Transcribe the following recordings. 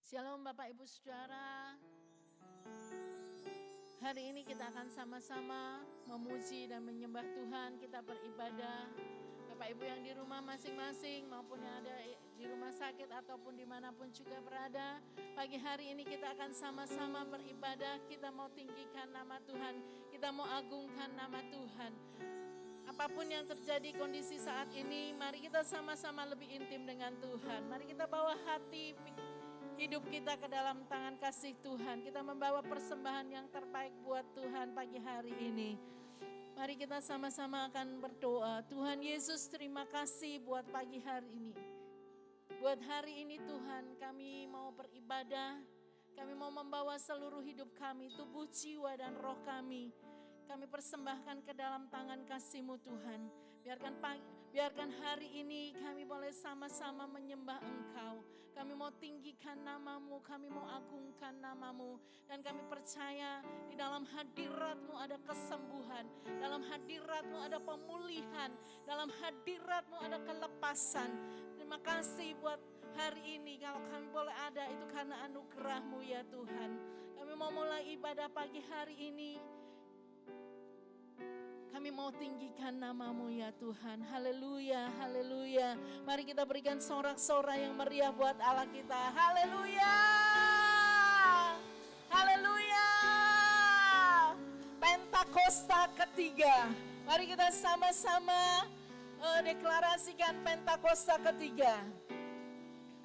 Shalom Bapak Ibu Saudara. Hari ini kita akan sama-sama memuji dan menyembah Tuhan, kita beribadah. Bapak Ibu yang di rumah masing-masing maupun yang ada di rumah sakit ataupun dimanapun juga berada. Pagi hari ini kita akan sama-sama beribadah, kita mau tinggikan nama Tuhan, kita mau agungkan nama Tuhan. Apapun yang terjadi kondisi saat ini, mari kita sama-sama lebih intim dengan Tuhan. Mari kita bawa hati, hidup kita ke dalam tangan kasih Tuhan. Kita membawa persembahan yang terbaik buat Tuhan pagi hari ini. Mari kita sama-sama akan berdoa. Tuhan Yesus, terima kasih buat pagi hari ini. Buat hari ini Tuhan, kami mau beribadah. Kami mau membawa seluruh hidup kami, tubuh, jiwa, dan roh kami. Kami persembahkan ke dalam tangan kasih-Mu Tuhan. Biarkan hari ini kami boleh sama-sama menyembah Engkau. Kami mau tinggikan nama-Mu, kami mau agungkan nama-Mu. Dan kami percaya di dalam hadirat-Mu ada kesembuhan. Dalam hadirat-Mu ada pemulihan. Dalam hadirat-Mu ada kelepasan. Terima kasih buat hari ini, kalau kami boleh ada itu karena anugerah-Mu ya Tuhan. Kami mau mulai ibadah pagi hari ini. Kami mau tinggikan nama-Mu ya Tuhan. Haleluya, haleluya. Mari kita berikan sorak-sorai yang meriah buat Allah kita. Haleluya, haleluya. Pentakosta ketiga. Mari kita sama-sama deklarasikan Pentakosta ketiga.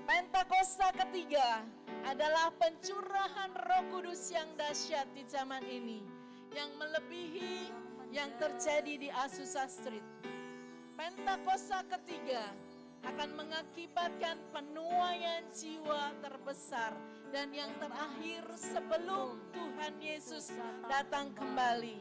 Pentakosta ketiga adalah pencurahan Roh Kudus yang dahsyat di zaman ini, yang melebihi yang terjadi di Azusa Street. Pentakosta ketiga akan mengakibatkan penuaian jiwa terbesar dan yang terakhir sebelum Tuhan Yesus datang kembali.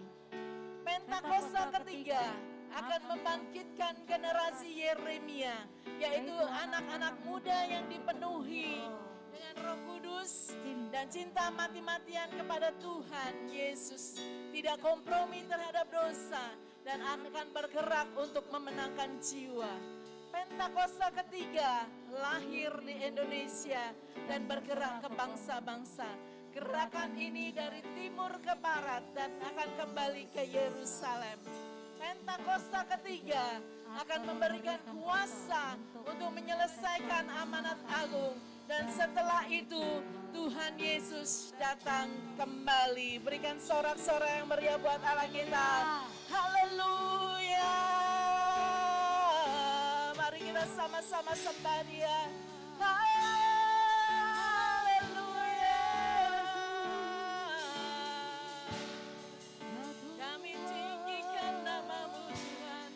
Pentakosta ketiga akan membangkitkan generasi Yeremia, yaitu anak-anak muda yang dipenuhi dengan Roh Kudus dan cinta mati-matian kepada Tuhan Yesus, tidak kompromi terhadap dosa dan akan bergerak untuk memenangkan jiwa. Pentakosta ketiga lahir di Indonesia dan bergerak ke bangsa-bangsa. Gerakan ini dari timur ke barat dan akan kembali ke Yerusalem. Pentakosta ketiga akan memberikan kuasa untuk menyelesaikan amanat agung. Dan setelah itu Tuhan Yesus datang kembali. Berikan sorak-sorai yang meriah buat Allah kita. Haleluya. Mari kita sama-sama sembah Dia. Haleluya. Kami tinggikan nama-Mu Tuhan.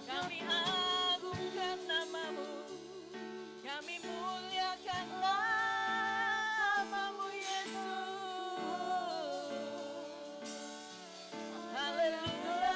Kami agungkan nama-Mu. Kami muliakan nama-Mu Yesus. Haleluya.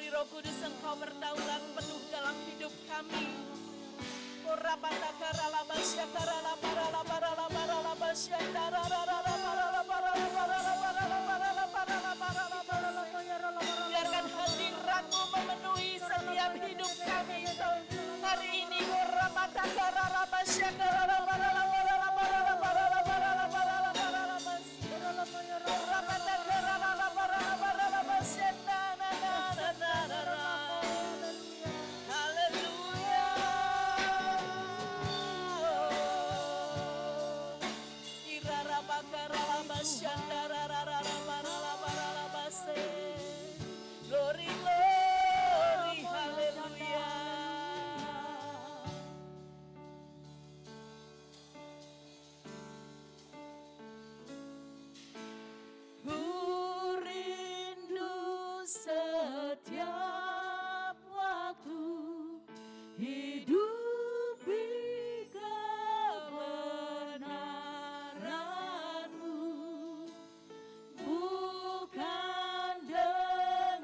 Roh Kudus, Engkau berdaulat penuh dalam hidup kami. Biarkan hadirat-Mu memenuhi setiap hidup kami hari ini. Glory, glory, haleluya. Ku rindu setiap waktu hidup di kebenaran-Mu, bukan dengan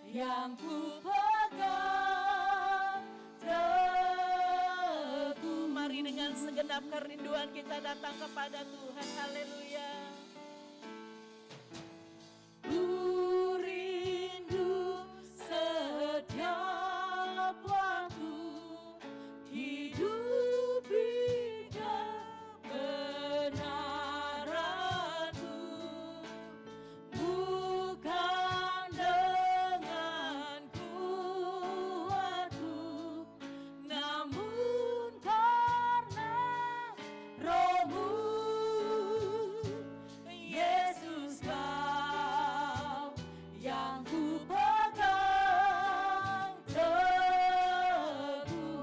yang ku pegang teguh. Mari dengan segenap kerinduan kita datang kepada Tuhan. Haleluya. Ku rindu setiap waktu hidup di kebenaran-Mu, bukan dengan kuatku, namun karena Roh-Mu. Yesus, Kau yang ku pegang teguh.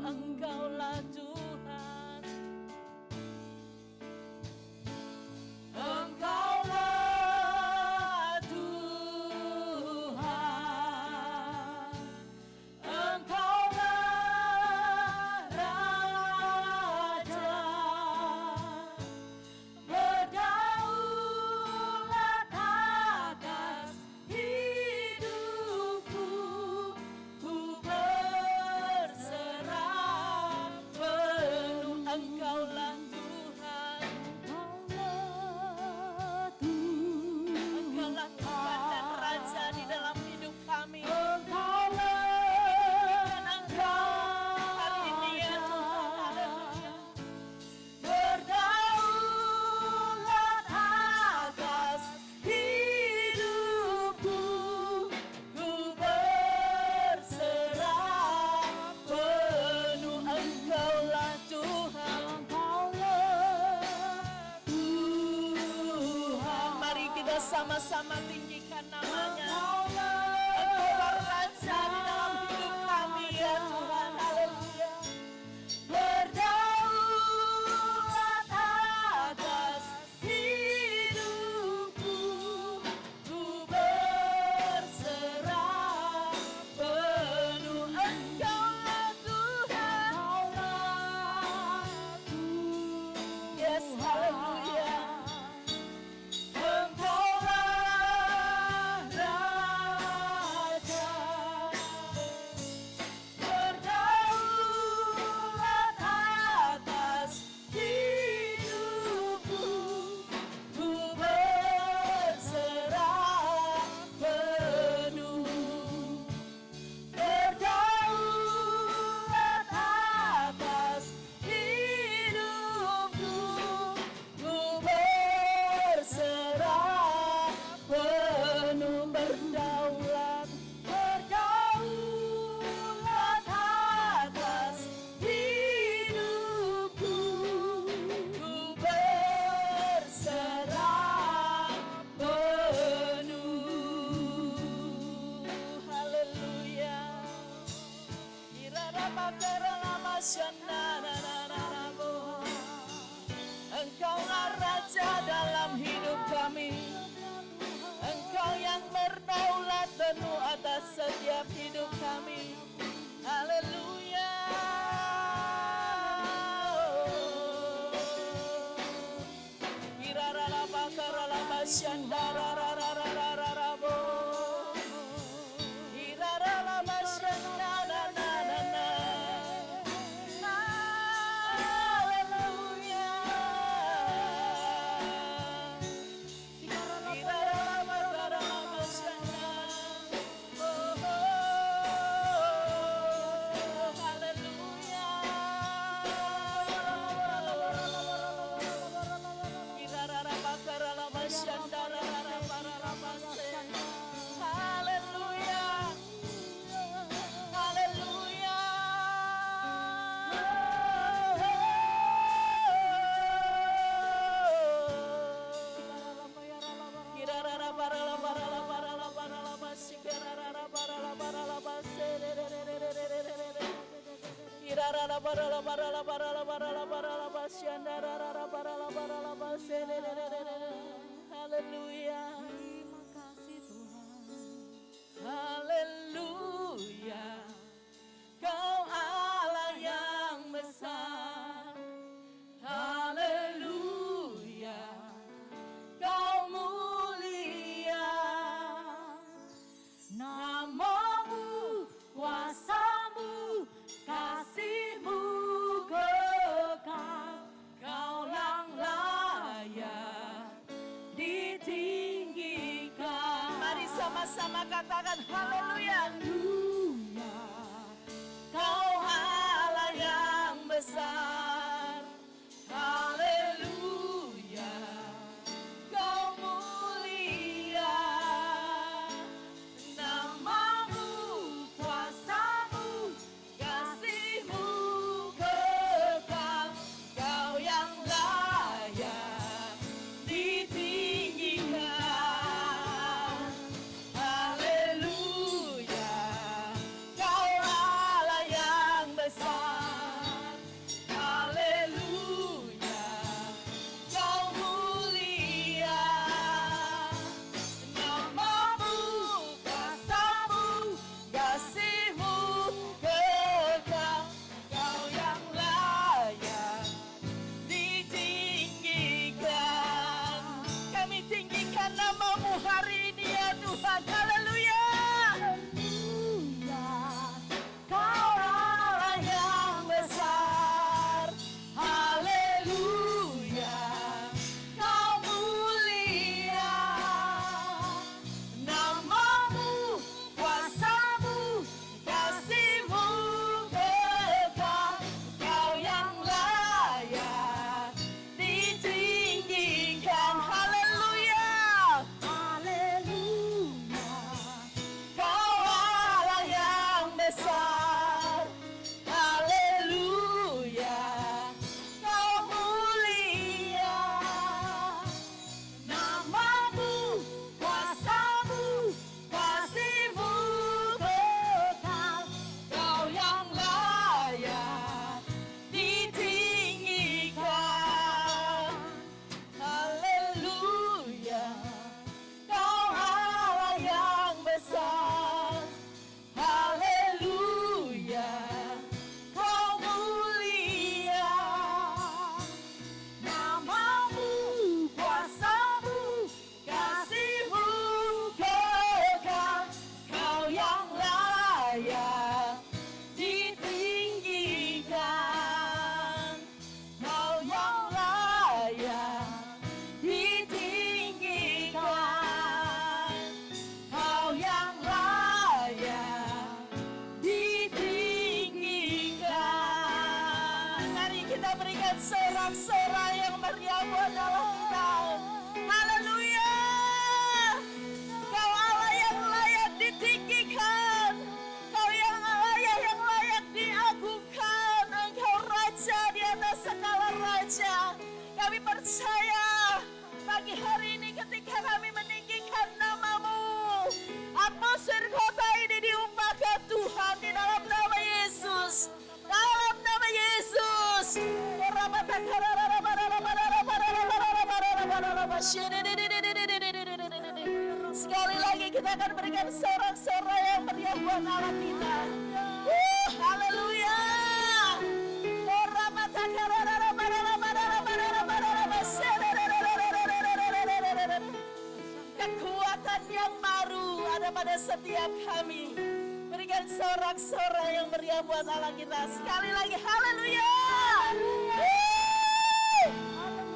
Engkaulah Tuhan, Engkaulah Tuhan, Engkaulah Raja, berdaulat atas hidupku. Ku berserah penuh. Engkaulah Tuhan, Engkaulah Tuhan dan Raja di dalam hidup kami. Berikan Engkau hari ini ya Tuhan. Haleluya. Berdaulat atas hidupku, ku berserah penuh. Engkaulah Tuhan, Tuhan. Mari kita sama-sama tinggikan namanya. Engkaulah Raja di dalam hidup kami ya Tuhan. Haleluya. Berdaulat atas hidupku, ku berserah penuh. Engkaulah Tuhan, yes, haleluya. Engkaulah Raja, berdaulat atas hidupku, ku berserah penuh. Berdaulat atas hidupku, ku berserah penuh. Berdaulat, berdaulat atas hidupku, ku berserah penuh. Haleluya. Engkaulah Raja dalam hidup kami. Engkau yang berdaulat penuh atas setiap hidup kami. Haleluya. Haleluya. Terima kasih Tuhan. Haleluya. Kau Allah yang besar. Haleluya. Kau mulia. Namamu sama-sama katakan haleluya. Kau Allah yang besar. Haleluya. Kau mulia. Namamu, kuasamu, kasihmu kekal. Kau yang layak ditinggikan. Haleluya. Kau Allah yang besar. Haleluya. Kau mulia. Namamu, kuasamu, kasihmu kekal. Kau yang layak ditinggikan. Kami tinggikan namamu hari ini ya Tuhan. Haleluya. Kau Allah yang besar. Haleluya. Kau mulia. Namamu, kuasamu, kasihmu kekal. Kau yang layak ditinggikan. Haleluya. Haleluya. Kau Allah yang besar. Haleluya. Kau mulia. Namamu, kuasamu, kasihmu kekal. Kau yang layak ditinggikan. Haleluya. Kau Allah yang besar. Haleluya. Kau mulia. Namamu, kuasamu, kasihmu kekal. Kau yang layak ditinggikan. Kau yang layak ditinggikan. Kau yang layak ditinggikan. Mari kita berikan sorak-sorai yang meriah buat Allah kita. Haleluya. Kau Allah yang layak ditinggikan. Kau yang Allah yang layak diagungkan. Engkau Raja di atas segala raja. Kami percaya pagi hari ini ketika kami meninggikan namamu, atmosfer kota ini diubahkan Tuhan di dalam nama Yesus. Dalam nama Yesus. Sekali lagi kita akan berikan sorak-sorai yang meriah buat Allah kita. Haleluya. Kekuatan yang baru ada pada setiap kami. Berikan sorak-sorai yang meriah buat Allah kita. Sekali lagi haleluya.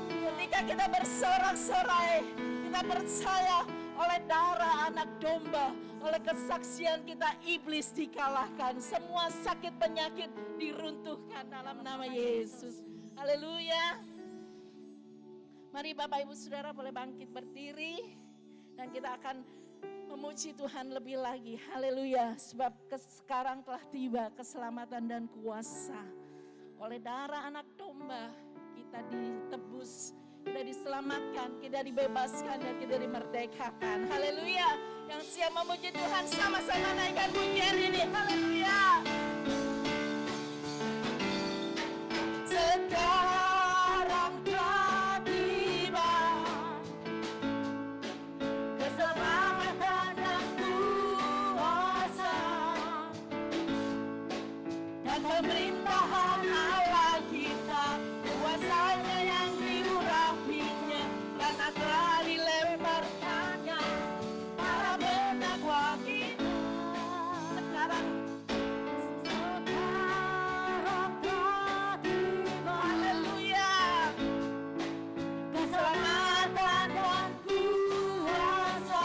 Ketika kita bersorak-sorai, kita percaya oleh darah anak domba, oleh kesaksian kita iblis dikalahkan, semua sakit penyakit diruntuhkan dalam nama Yesus. Haleluya. Mari Bapak Ibu Saudara boleh bangkit berdiri dan kita akan memuji Tuhan lebih lagi. Haleluya. Sebab sekarang telah tiba keselamatan dan kuasa. Oleh darah anak domba kita ditebus, kita diselamatkan, kita dibebaskan dan kita dimerdekakan. Haleluya. Yang siap memuji Tuhan sama-sama naikkan pujian ini. Haleluya. Sekarang telah tiba keselamatan dan kuasa dan pemerintahan Allah kita, kuasanya yang diurapinya karena telah dilemparkannya para penakwa kita. Sekarang telah tiba. Haleluya. Keselamatan dan kuasa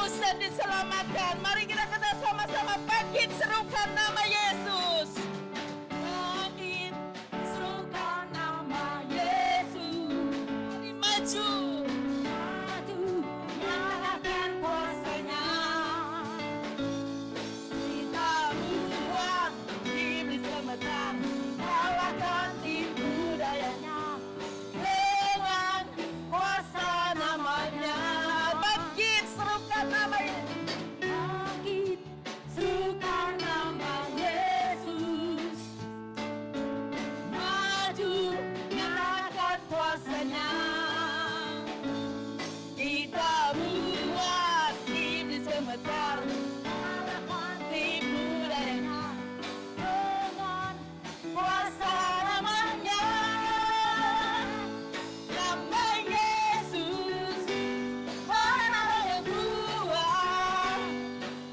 ditebus dan diselamatkan. Mari kita sama-sama bangkit serukan nama Yesus. Bangkit serukan nama Yesus. Mari maju. Nyatakan kuasanya. Kita buat iblis gemetar, kalahkan tipu dayanya. Dengan kuasa namanya. Bangkit serukan nama Yesus. Bangkit serukan nama Yesus. Maju nyatakan kuasanya. Kita buat iblis gemetar, kalahkan tipu dayanya. Dengan kuasa namanya. Nama Yesus, mana yang kuat.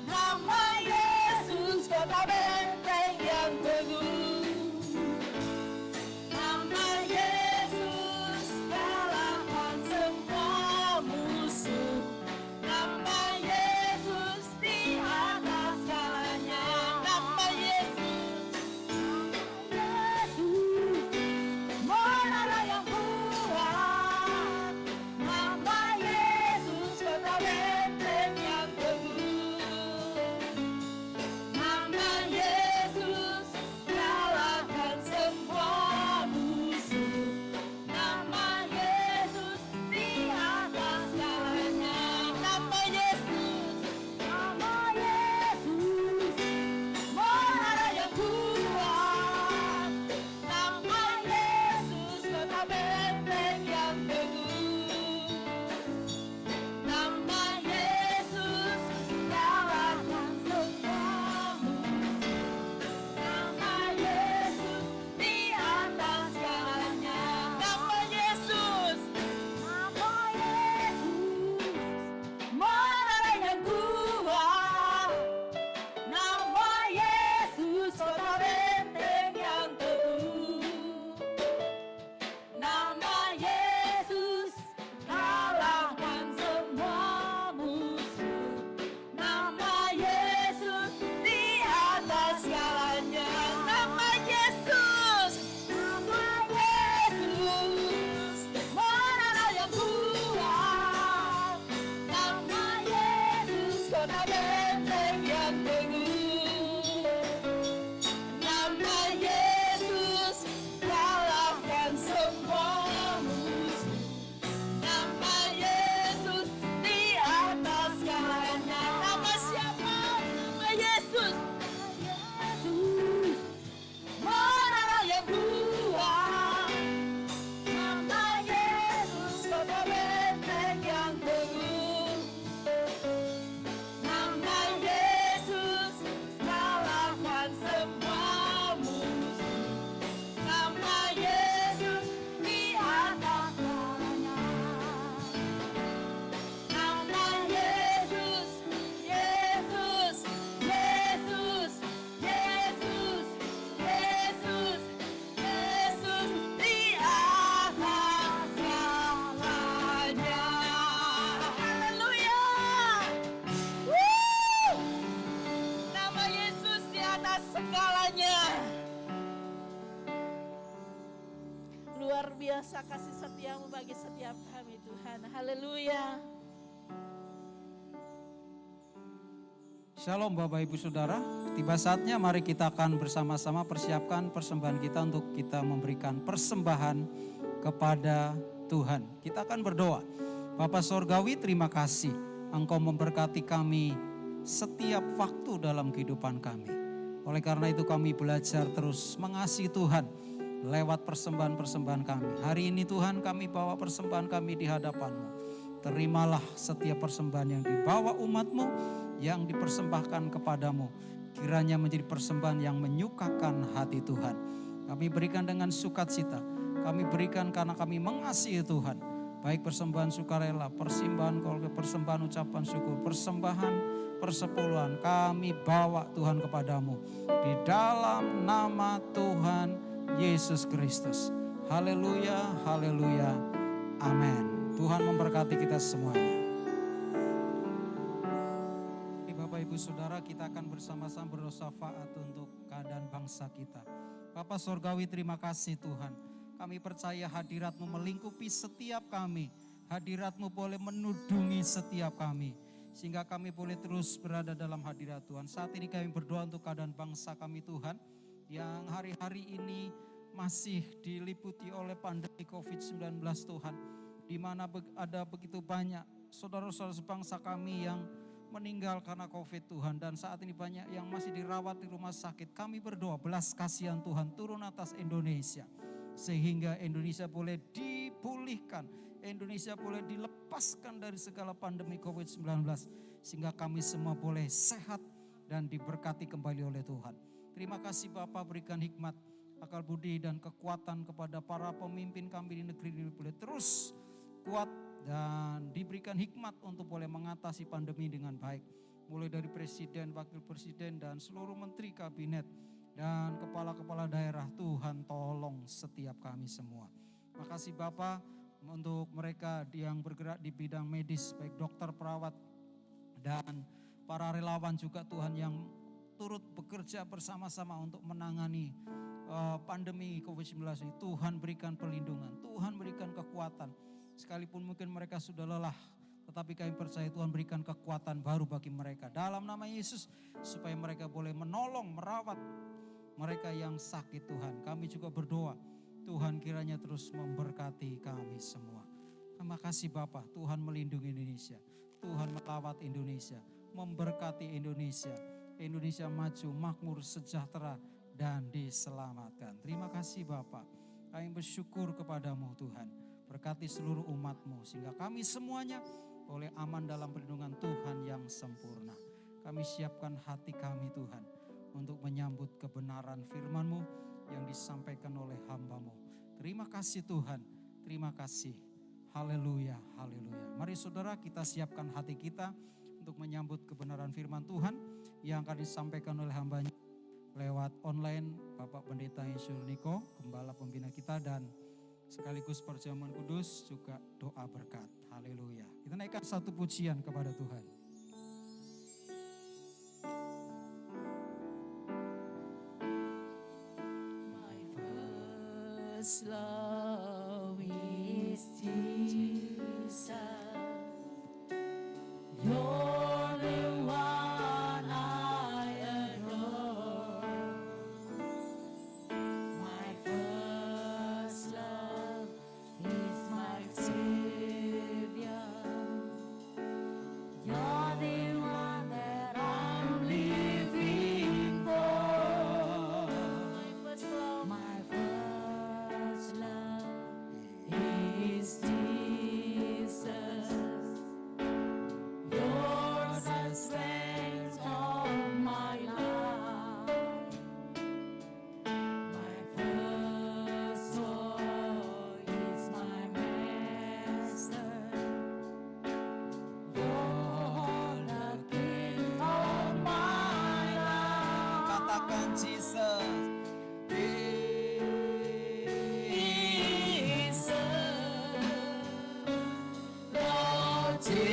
Nama Yesus, kota benteng yang teguh. Nama Yesus, kalahkan semua musuh. Nama Yesus di atas segalanya. Nama Yesus, mana yang kuat. Nama Yesus, kota benteng yang teguh. Nama Yesus, kalahkan semua musuh. Nama Yesus di atas segalanya. Nama Yesus, mana yang kuat. Nama Yesus, kota benteng yang teguh. Nama Yesus, kalahkan semua musuh. Nama Yesus di atas segalanya. Nama Yesus, mana yang kuat. Nama Yesus, kota benteng yang teguh. Nama Yesus, kalahkan semua musuh. Nama Yesus di atas segalanya. Nama Yesus, mana yang kuat. Nama Yesus, kota benteng yang teguh. Nama Yesus, kalahkan semua musuh. Nama Yesus di atas segalanya. Nama siapa? Nama Yesus. Mana yang kuat. Nama Yesus, kota benteng yang teguh. Nama Yesus, kalahkan semua musuh. Nama Yesus di atas segalanya. Nama Yesus, Yesus, Yesus, Yesus, Yesus, Yesus di atas segalanya. Haleluya. Nama Yesus di atas segalanya. Luar biasa kasih setiamu bagi setiap kami Tuhan. Haleluya. Shalom Bapak Ibu Saudara, tiba saatnya mari kita akan bersama-sama persiapkan persembahan kita untuk kita memberikan persembahan kepada Tuhan. Kita akan berdoa. Bapak Sorgawi, terima kasih Engkau memberkati kami setiap waktu dalam kehidupan kami. Oleh karena itu kami belajar terus mengasihi Tuhan lewat persembahan-persembahan kami. Hari ini Tuhan kami bawa persembahan kami di hadapan-Mu. Terimalah setiap persembahan yang dibawa umat-Mu, yang dipersembahkan kepadamu. Kiranya menjadi persembahan yang menyukakan hati Tuhan. Kami berikan dengan sukacita. Kami berikan karena kami mengasihi Tuhan. Baik persembahan sukarela, persembahan ucapan syukur, persembahan persepuluhan. Kami bawa Tuhan kepadamu. Di dalam nama Tuhan Yesus Kristus. Haleluya, haleluya, amin. Tuhan memberkati kita semuanya. Ibu Saudara, kita akan bersama-sama berdoa untuk keadaan bangsa kita. Bapa Sorgawi, terima kasih Tuhan. Kami percaya hadirat-Mu melingkupi setiap kami. Hadirat-Mu boleh menudungi setiap kami, sehingga kami boleh terus berada dalam hadirat Tuhan. Saat ini kami berdoa untuk keadaan bangsa kami Tuhan, yang hari-hari ini masih diliputi oleh pandemi COVID-19 Tuhan, di mana ada begitu banyak saudara-saudara sebangsa kami yang meninggal karena COVID Tuhan, dan saat ini banyak yang masih dirawat di rumah sakit. Kami berdoa belas kasihan Tuhan turun atas Indonesia, sehingga Indonesia boleh dipulihkan, Indonesia boleh dilepaskan dari segala pandemi COVID-19, sehingga kami semua boleh sehat dan diberkati kembali oleh Tuhan. Terima kasih Bapa, berikan hikmat, akal budi dan kekuatan kepada para pemimpin kami di negeri ini, boleh terus kuat dan diberikan hikmat untuk boleh mengatasi pandemi dengan baik. Mulai dari presiden, wakil presiden dan seluruh menteri kabinet dan kepala-kepala daerah, Tuhan tolong setiap kami semua. Makasih Bapa untuk mereka yang bergerak di bidang medis, baik dokter, perawat, dan para relawan juga Tuhan yang turut bekerja bersama-sama untuk menangani pandemi COVID-19 ini. Tuhan berikan perlindungan, Tuhan berikan kekuatan. Sekalipun mungkin mereka sudah lelah, tetapi kami percaya Tuhan berikan kekuatan baru bagi mereka. Dalam nama Yesus, supaya mereka boleh menolong, merawat mereka yang sakit Tuhan. Kami juga berdoa, Tuhan kiranya terus memberkati kami semua. Terima kasih Bapa, Tuhan melindungi Indonesia, Tuhan melawat Indonesia, memberkati Indonesia. Indonesia maju, makmur, sejahtera, dan diselamatkan. Terima kasih Bapa, kami bersyukur kepadamu Tuhan. Berkati seluruh umat-Mu, sehingga kami semuanya boleh aman dalam perlindungan Tuhan yang sempurna. Kami siapkan hati kami Tuhan, untuk menyambut kebenaran firman-Mu yang disampaikan oleh hamba-Mu. Terima kasih Tuhan, terima kasih. Haleluya, haleluya. Mari saudara, kita siapkan hati kita untuk menyambut kebenaran firman Tuhan yang akan disampaikan oleh hamba-Nya lewat online, Bapak Pendeta Yesus Niko, Gembala Pembina kita, dan sekaligus perjamuan kudus juga doa berkat. Haleluya. Kita naikkan satu pujian kepada Tuhan. My first love is Jesus. You're the one I adore. My first love is my Savior. You're the one that I'm living for. My first love is Jesus. You're the strength of my life. My first joy is my Master. You're the King of my life. Katakan Jesus. Jesus, Lord Jesus,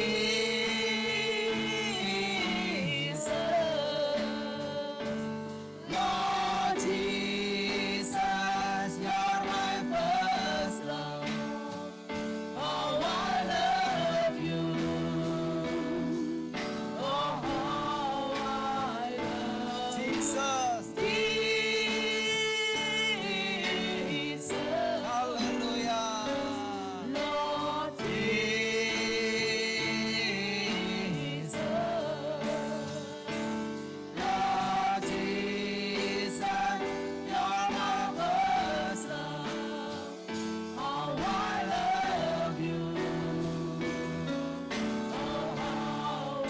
Lord Jesus, you're my first love. Oh, I love you. Oh, how I love Jesus. Jesus. Haleluya. Lord Jesus, Lord Jesus, you're my first love. how I love you. Oh, how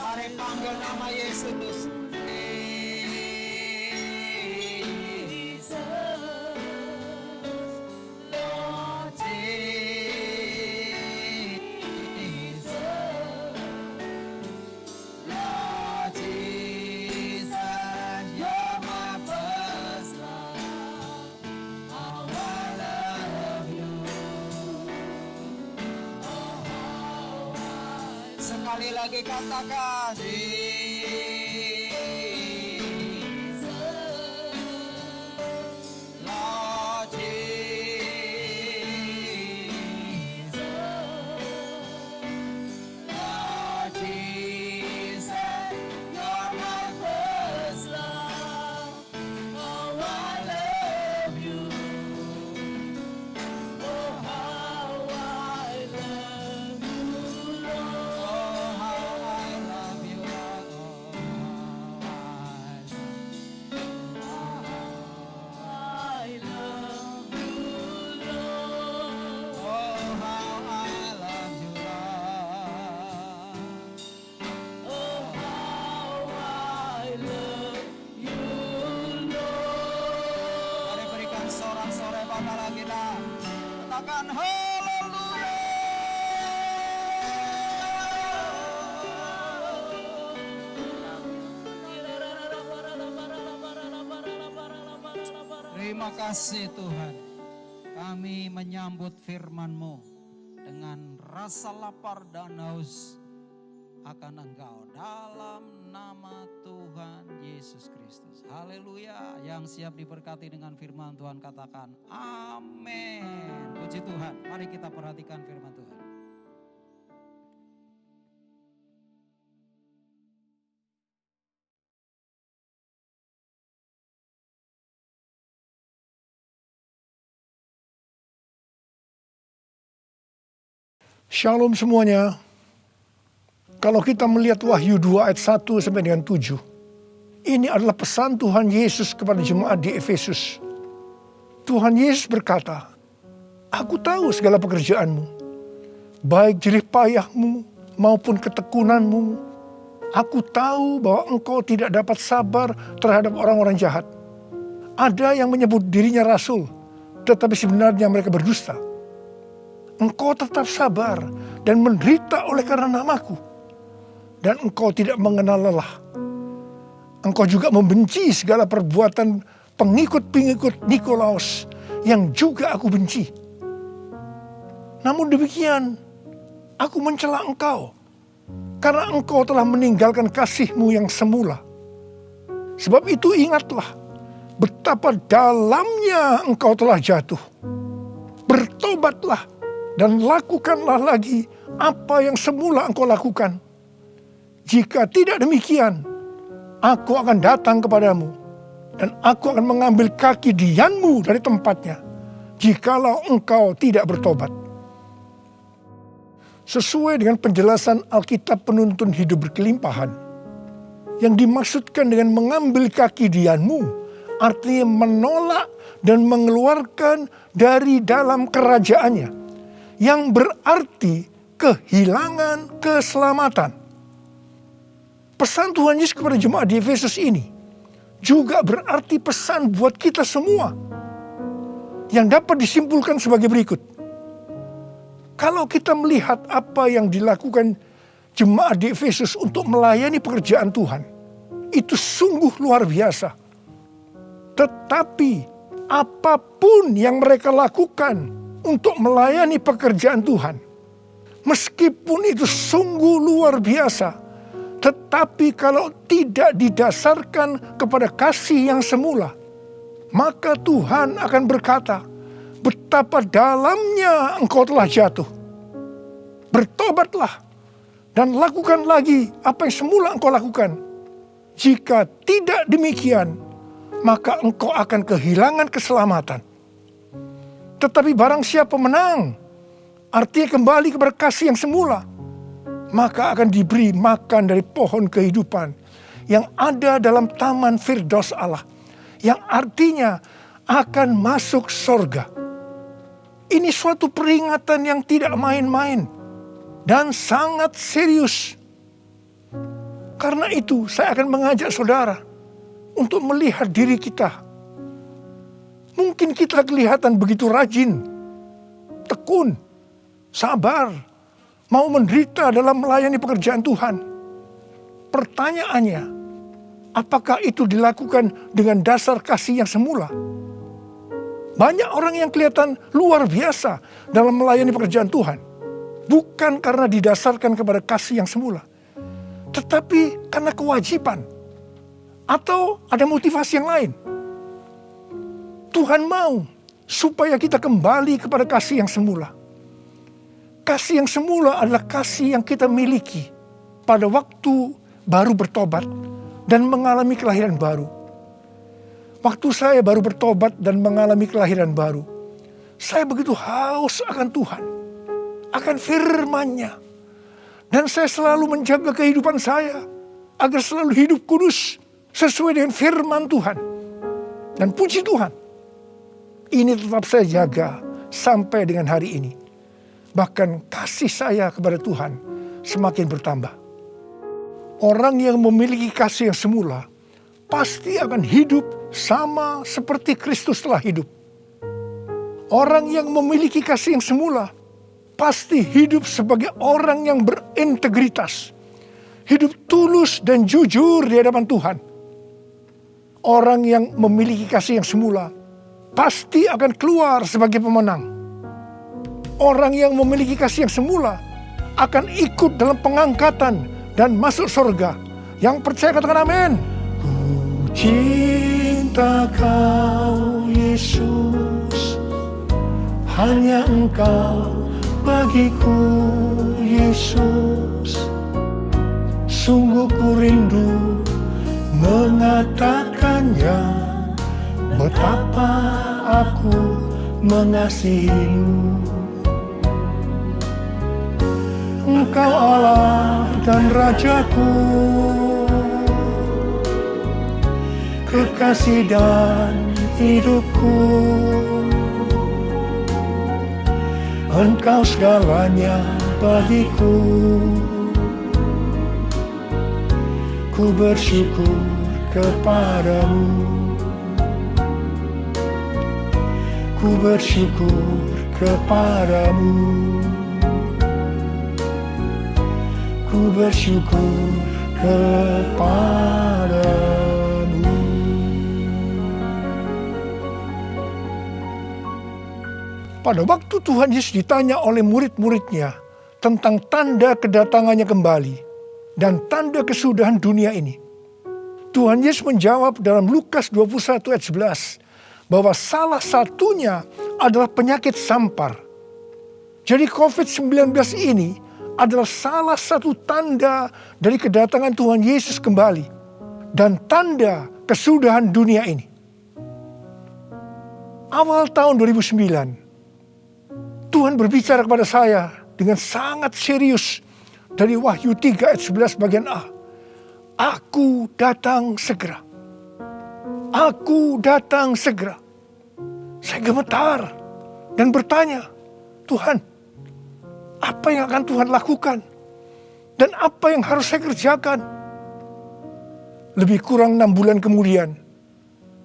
Mari panggil nama Yesus. Jesus, Lord Jesus, Lord Jesus, you're my first love. how I love you. Oh, how I Sekali lagi katakan. sorak-sorai Bapak kita. Katakan haleluya. Terima kasih Tuhan. Kami menyambut firman-Mu dengan rasa lapar dan haus akan Engkau dalam nama Tuhan Yesus Kristus. Haleluya. Yang siap diberkati dengan firman Tuhan katakan amin. Puji Tuhan. Mari kita perhatikan firman Tuhan. Shalom semuanya. Kalau kita melihat Wahyu 2 ayat 1 sampai dengan 7. Ini adalah pesan Tuhan Yesus kepada jemaat di Efesus. Tuhan Yesus berkata, "Aku tahu segala pekerjaanmu, baik jerih payahmu maupun ketekunanmu. Aku tahu bahwa engkau tidak dapat sabar terhadap orang-orang jahat. Ada yang menyebut dirinya rasul, tetapi sebenarnya mereka berdusta. Engkau tetap sabar dan menderita oleh karena namaku. Dan engkau tidak mengenal lelah. Engkau juga membenci segala perbuatan pengikut-pengikut Nikolaus yang juga aku benci. Namun demikian, aku mencela engkau karena engkau telah meninggalkan kasihmu yang semula. Sebab itu ingatlah betapa dalamnya engkau telah jatuh. Bertobatlah dan lakukanlah lagi apa yang semula engkau lakukan. Jika tidak demikian, aku akan datang kepadamu dan aku akan mengambil kaki dianmu dari tempatnya, jikalau engkau tidak bertobat." Sesuai dengan penjelasan Alkitab Penuntun Hidup Berkelimpahan, yang dimaksudkan dengan mengambil kaki dianmu, artinya menolak dan mengeluarkan dari dalam kerajaannya, yang berarti kehilangan keselamatan. Pesan Tuhan Yesus kepada jemaat di Efesus ini juga berarti pesan buat kita semua, yang dapat disimpulkan sebagai berikut. Kalau kita melihat apa yang dilakukan jemaat di Efesus untuk melayani pekerjaan Tuhan, itu sungguh luar biasa. Tetapi apapun yang mereka lakukan untuk melayani pekerjaan Tuhan, meskipun itu sungguh luar biasa, tetapi kalau tidak didasarkan kepada kasih yang semula, maka Tuhan akan berkata, betapa dalamnya engkau telah jatuh. Bertobatlah dan lakukan lagi apa yang semula engkau lakukan. Jika tidak demikian, maka engkau akan kehilangan keselamatan. Tetapi barang siapa menang, artinya kembali kepada kasih yang semula, maka akan diberi makan dari pohon kehidupan yang ada dalam taman Firdaus Allah, yang artinya akan masuk surga. Ini suatu peringatan yang tidak main-main dan sangat serius. Karena itu saya akan mengajak saudara untuk melihat diri kita. Mungkin kita kelihatan begitu rajin, tekun, sabar, mau menderita dalam melayani pekerjaan Tuhan. Pertanyaannya, apakah itu dilakukan dengan dasar kasih yang semula? Banyak orang yang kelihatan luar biasa dalam melayani pekerjaan Tuhan, bukan karena didasarkan kepada kasih yang semula, tetapi karena kewajiban atau ada motivasi yang lain. Tuhan mau supaya kita kembali kepada kasih yang semula. Kasih yang semula adalah kasih yang kita miliki pada waktu baru bertobat dan mengalami kelahiran baru. Waktu saya baru bertobat dan mengalami kelahiran baru, saya begitu haus akan Tuhan, akan firman-Nya. Dan saya selalu menjaga kehidupan saya agar selalu hidup kudus sesuai dengan firman Tuhan. Dan puji Tuhan, ini tetap saya jaga sampai dengan hari ini. Bahkan kasih saya kepada Tuhan semakin bertambah. Orang yang memiliki kasih yang semula pasti akan hidup sama seperti Kristus telah hidup. Orang yang memiliki kasih yang semula pasti hidup sebagai orang yang berintegritas. Hidup tulus dan jujur di hadapan Tuhan. Orang yang memiliki kasih yang semula pasti akan keluar sebagai pemenang. Orang yang memiliki kasih yang semula akan ikut dalam pengangkatan dan masuk surga. Yang percaya katakan amin. Ku cinta Kau Yesus, hanya Engkau bagiku Yesus. Sungguh ku rindu mengatakannya, betapa aku mengasihimu. Engkau Allah dan Rajaku, kekasih dan hidupku. Engkau segalanya bagiku. Ku bersyukur kepadamu. Ku bersyukur kepadamu. Ku bersyukur kepadamu. Pada waktu Tuhan Yesus ditanya oleh murid-muridnya tentang tanda kedatangannya kembali dan tanda kesudahan dunia ini, Tuhan Yesus menjawab dalam Lukas 21 ayat 11 bahwa salah satunya adalah penyakit sampar. Jadi COVID-19 ini adalah salah satu tanda dari kedatangan Tuhan Yesus kembali dan tanda kesudahan dunia ini. Awal tahun 2009, Tuhan berbicara kepada saya dengan sangat serius dari Wahyu 3 ayat 11 bagian A. Aku datang segera. Aku datang segera. Saya gemetar dan bertanya, Tuhan, apa yang akan Tuhan lakukan? Dan apa yang harus saya kerjakan? Lebih kurang 6 bulan kemudian,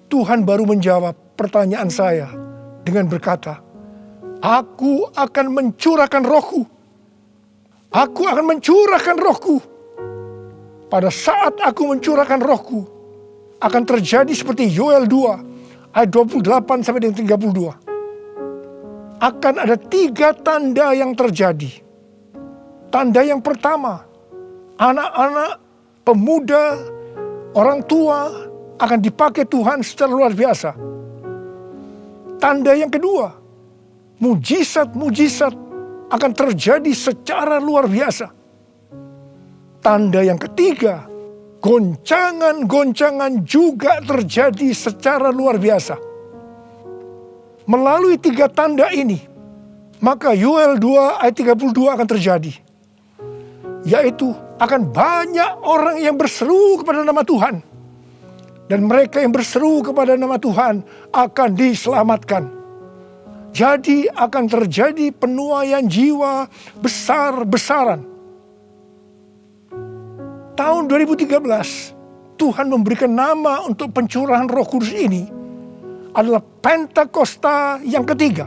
Tuhan baru menjawab pertanyaan saya dengan berkata, Aku akan mencurahkan rohku. Aku akan mencurahkan rohku. Pada saat aku mencurahkan rohku, akan terjadi seperti Yoel 2 ayat 28 sampai dengan 32. Akan ada 3 tanda yang terjadi. Tanda yang pertama, anak-anak, pemuda, orang tua akan dipakai Tuhan secara luar biasa. Tanda yang kedua, mujizat-mujizat akan terjadi secara luar biasa. Tanda yang ketiga, goncangan-goncangan juga terjadi secara luar biasa. Melalui 3 tanda ini, maka Yoel 2 ayat 32 akan terjadi. Yaitu akan banyak orang yang berseru kepada nama Tuhan. Dan mereka yang berseru kepada nama Tuhan akan diselamatkan. Jadi akan terjadi penuaian jiwa besar-besaran. Tahun 2013, Tuhan memberikan nama untuk pencurahan Roh Kudus ini adalah Pentakosta yang ketiga.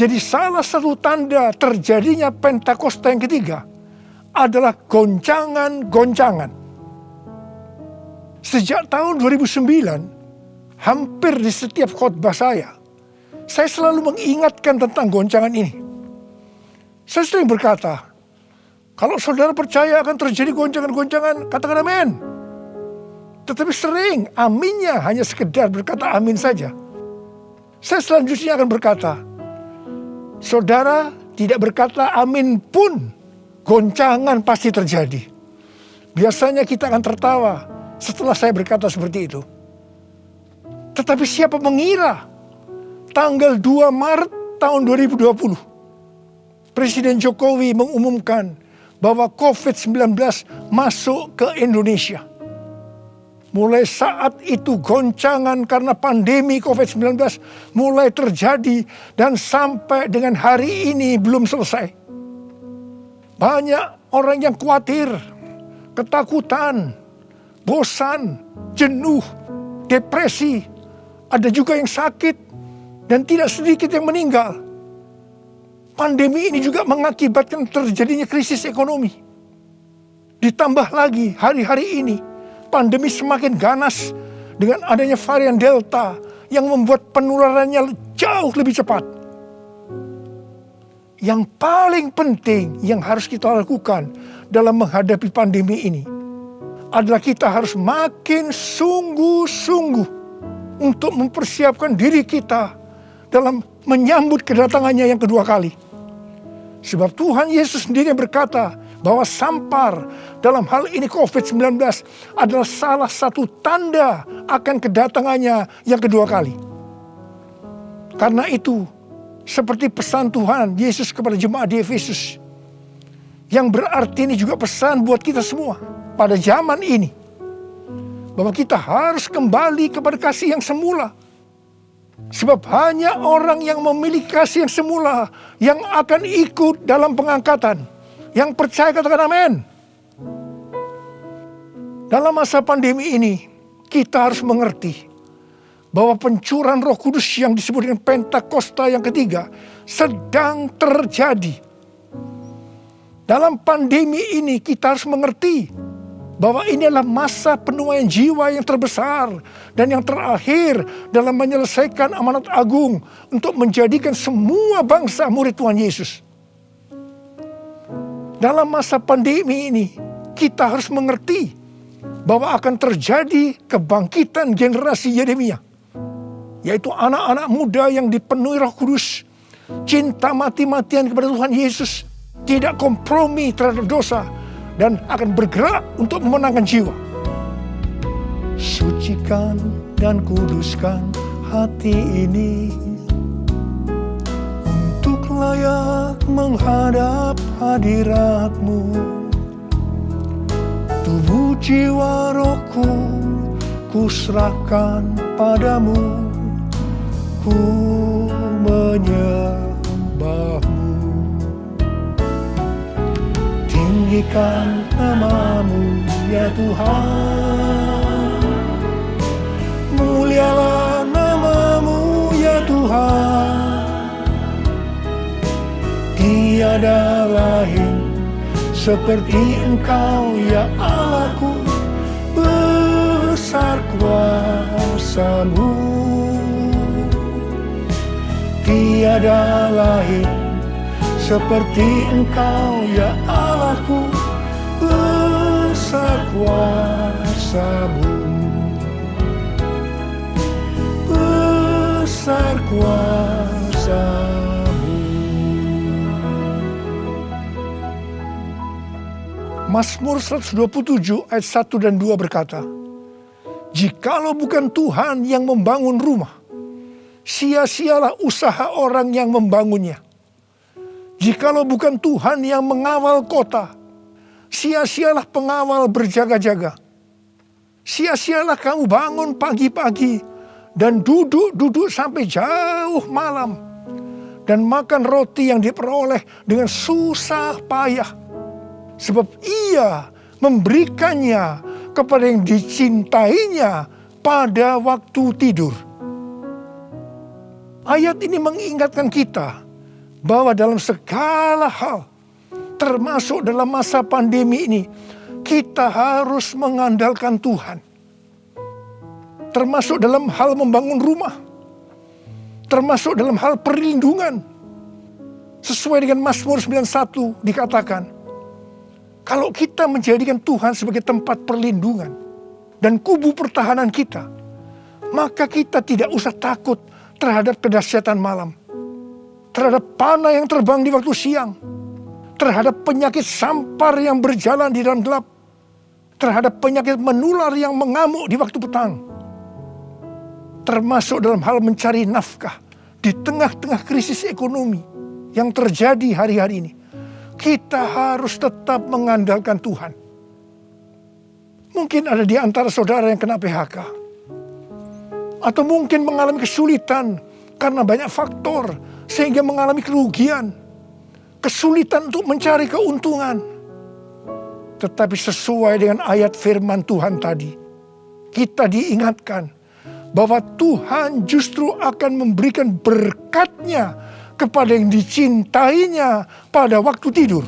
Jadi salah satu tanda terjadinya Pentakosta yang ketiga adalah goncangan-goncangan. Sejak tahun 2009, hampir di setiap khotbah saya selalu mengingatkan tentang goncangan ini. Saya sering berkata, kalau saudara percaya akan terjadi goncangan-goncangan, katakan amin. Tetapi sering aminnya hanya sekedar berkata amin saja. Saya selanjutnya akan berkata, saudara tidak berkata amin pun, goncangan pasti terjadi. Biasanya kita akan tertawa setelah saya berkata seperti itu. Tetapi siapa mengira tanggal 2 Maret tahun 2020, Presiden Jokowi mengumumkan bahwa COVID-19 masuk ke Indonesia. Mulai saat itu goncangan karena pandemi COVID-19 mulai terjadi dan sampai dengan hari ini belum selesai. Banyak orang yang khawatir, ketakutan, bosan, jenuh, depresi. Ada juga yang sakit, Dan tidak sedikit yang meninggal. Pandemi ini juga mengakibatkan terjadinya krisis ekonomi. Ditambah lagi hari-hari ini pandemi semakin ganas dengan adanya varian Delta yang membuat penularannya jauh lebih cepat. Yang paling penting yang harus kita lakukan dalam menghadapi pandemi ini adalah kita harus makin sungguh-sungguh untuk mempersiapkan diri kita dalam menyambut kedatangannya yang kedua kali. Sebab Tuhan Yesus sendiri berkata bahwa sampar dalam hal ini COVID-19 adalah salah satu tanda akan kedatangannya yang kedua kali. Karena itu, seperti pesan Tuhan Yesus kepada jemaat di Efesus, yang berarti ini juga pesan buat kita semua pada zaman ini, bahwa kita harus kembali kepada kasih yang semula. Sebab hanya orang yang memiliki kasih yang semula yang akan ikut dalam pengangkatan. Yang percaya katakan amin. Dalam masa pandemi ini, kita harus mengerti bahwa pencurahan Roh Kudus yang disebut dengan Pentakosta yang ketiga sedang terjadi. Dalam pandemi ini kita harus mengerti bahwa ini adalah masa penuaian jiwa yang terbesar dan yang terakhir dalam menyelesaikan amanat agung untuk menjadikan semua bangsa murid Tuhan Yesus. Dalam masa pandemi ini kita harus mengerti bahwa akan terjadi kebangkitan generasi Yeremia, yaitu anak-anak muda yang dipenuhi Roh Kudus, cinta mati-matian kepada Tuhan Yesus, tidak kompromi terhadap dosa, dan akan bergerak untuk memenangkan jiwa. Sucikan dan kuduskan hati ini untuk layak menghadap hadirat-Mu. Tubuh jiwa rohku kuserahkan padamu, ku menyembah-Mu. Tinggikan nama-Mu ya Tuhan, mulialah nama-Mu ya Tuhan. Tiada lain seperti Engkau ya Allahku, besar kuasa-Mu. Tiada lain seperti Engkau ya Allahku, besar kuasa-Mu, besar kuasa-Mu. Mazmur 127 ayat 1 dan 2 berkata, jikalau bukan Tuhan yang membangun rumah, sia-sialah usaha orang yang membangunnya. Jikalau bukan Tuhan yang mengawal kota, sia-sialah pengawal berjaga-jaga. Sia-sialah kamu bangun pagi-pagi dan duduk-duduk sampai jauh malam, dan makan roti yang diperoleh dengan susah payah. Sebab Ia memberikannya kepada yang dicintainya pada waktu tidur. Ayat ini mengingatkan kita bahwa dalam segala hal, termasuk dalam masa pandemi ini, kita harus mengandalkan Tuhan. Termasuk dalam hal membangun rumah, termasuk dalam hal perlindungan. Sesuai dengan Mazmur 91 dikatakan, kalau kita menjadikan Tuhan sebagai tempat perlindungan dan kubu pertahanan kita, maka kita tidak usah takut terhadap kedahsyatan malam, terhadap panah yang terbang di waktu siang, terhadap penyakit sampar yang berjalan di dalam gelap, terhadap penyakit menular yang mengamuk di waktu petang, termasuk dalam hal mencari nafkah di tengah-tengah krisis ekonomi yang terjadi hari-hari ini. Kita harus tetap mengandalkan Tuhan. Mungkin ada di antara saudara yang kena PHK, atau mungkin mengalami kesulitan karena banyak faktor sehingga mengalami kerugian, kesulitan untuk mencari keuntungan. Tetapi sesuai dengan ayat firman Tuhan tadi, kita diingatkan bahwa Tuhan justru akan memberikan berkat-Nya kepada yang dicintainya pada waktu tidur.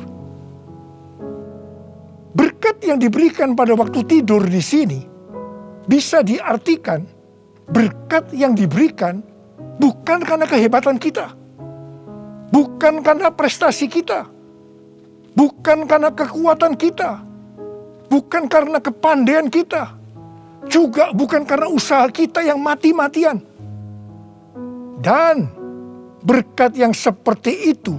Berkat yang diberikan pada waktu tidur di sini bisa diartikan berkat yang diberikan bukan karena kehebatan kita, bukan karena prestasi kita, bukan karena kekuatan kita, bukan karena kepandaian kita, juga bukan karena usaha kita yang mati-matian. Dan berkat yang seperti itu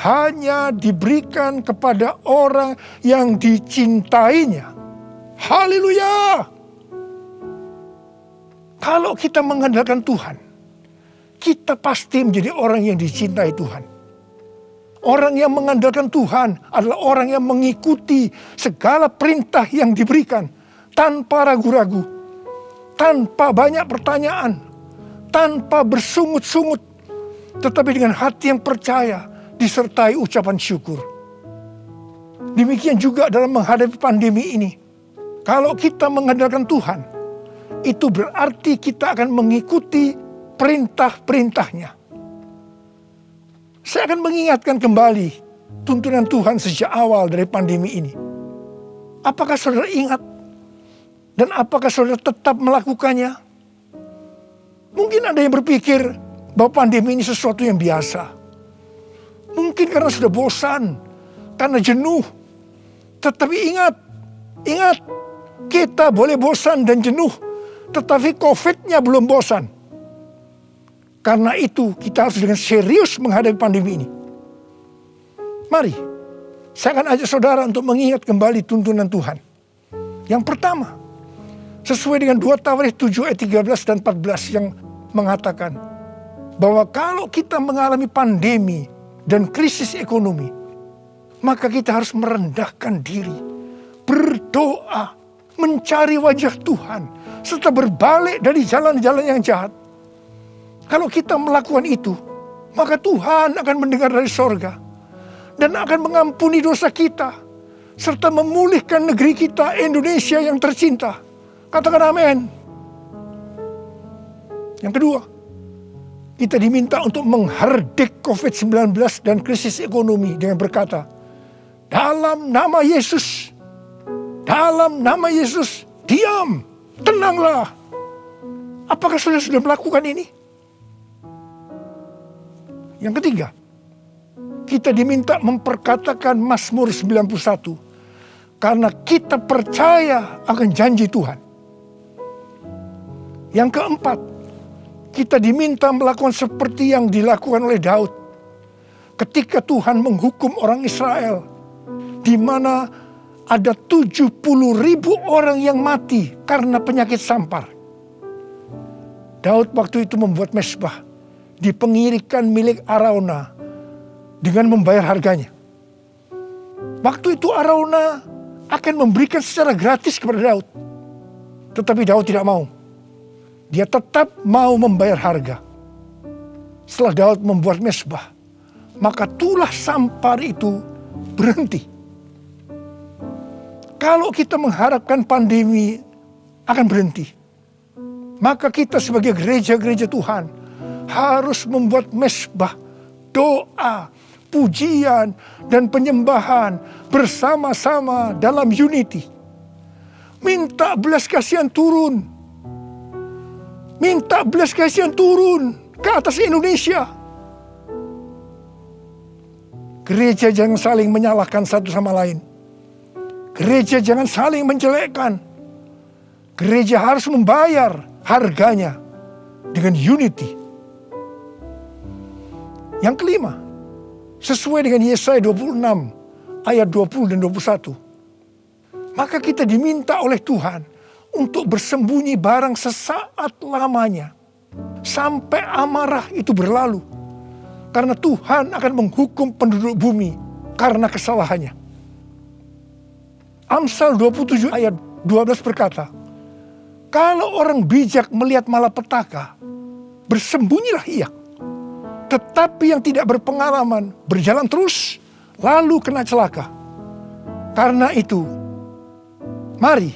hanya diberikan kepada orang yang dicintainya. Haleluya! Kalau kita mengandalkan Tuhan, kita pasti menjadi orang yang dicintai Tuhan. Orang yang mengandalkan Tuhan adalah orang yang mengikuti segala perintah yang diberikan tanpa ragu-ragu, tanpa banyak pertanyaan, tanpa bersungut-sungut, tetapi dengan hati yang percaya disertai ucapan syukur. Demikian juga dalam menghadapi pandemi ini. Kalau kita mengandalkan Tuhan, itu berarti kita akan mengikuti perintah-perintahnya. Saya akan mengingatkan kembali tuntunan Tuhan sejak awal dari pandemi ini. Apakah saudara ingat? Dan apakah saudara tetap melakukannya? Mungkin ada yang berpikir bahwa pandemi ini sesuatu yang biasa. Mungkin karena sudah bosan, karena jenuh. Tetapi ingat, kita boleh bosan dan jenuh, tetapi COVID-nya belum bosan. Karena itu kita harus dengan serius menghadapi pandemi ini. Mari, saya akan ajak saudara untuk mengingat kembali tuntunan Tuhan. Yang pertama, sesuai dengan 2 Tawarikh 7 ayat 13 dan 14 yang mengatakan bahwa kalau kita mengalami pandemi dan krisis ekonomi, maka kita harus merendahkan diri, berdoa, mencari wajah Tuhan, serta berbalik dari jalan-jalan yang jahat. Kalau kita melakukan itu, maka Tuhan akan mendengar dari sorga dan akan mengampuni dosa kita, serta memulihkan negeri kita Indonesia yang tercinta. Katakan amin. Yang kedua, kita diminta untuk menghardik COVID-19 dan krisis ekonomi dengan berkata, dalam nama Yesus, diam, tenanglah. Apakah saudara sudah melakukan ini? Yang ketiga, kita diminta memperkatakan Mazmur 91 karena kita percaya akan janji Tuhan. Yang keempat, kita diminta melakukan seperti yang dilakukan oleh Daud ketika Tuhan menghukum orang Israel, di mana ada 70.000 orang yang mati karena penyakit sampar. Daud waktu itu membuat mezbah di pengirikan milik Arauna dengan membayar harganya. Waktu itu Arauna akan memberikan secara gratis kepada Daud. Tetapi Daud tidak mau. Dia tetap mau membayar harga. Setelah Daud membuat mezbah, maka tulah sampar itu berhenti. Kalau kita mengharapkan pandemi akan berhenti, maka kita sebagai gereja-gereja Tuhan harus membuat mezbah, doa, pujian, dan penyembahan bersama-sama dalam unity. Minta belas kasihan turun. Minta belas kasihan turun ke atas Indonesia. Gereja jangan saling menyalahkan satu sama lain. Gereja jangan saling menjelekkan. Gereja harus membayar harganya dengan unity. Yang kelima, sesuai dengan Yesaya 26 ayat 20 dan 21. Maka kita diminta oleh Tuhan untuk bersembunyi barang sesaat lamanya sampai amarah itu berlalu. Karena Tuhan akan menghukum penduduk bumi karena kesalahannya. Amsal 27 ayat 12 berkata, kalau orang bijak melihat malapetaka, bersembunyilah ia. Tetapi yang tidak berpengalaman berjalan terus, lalu kena celaka. Karena itu, mari,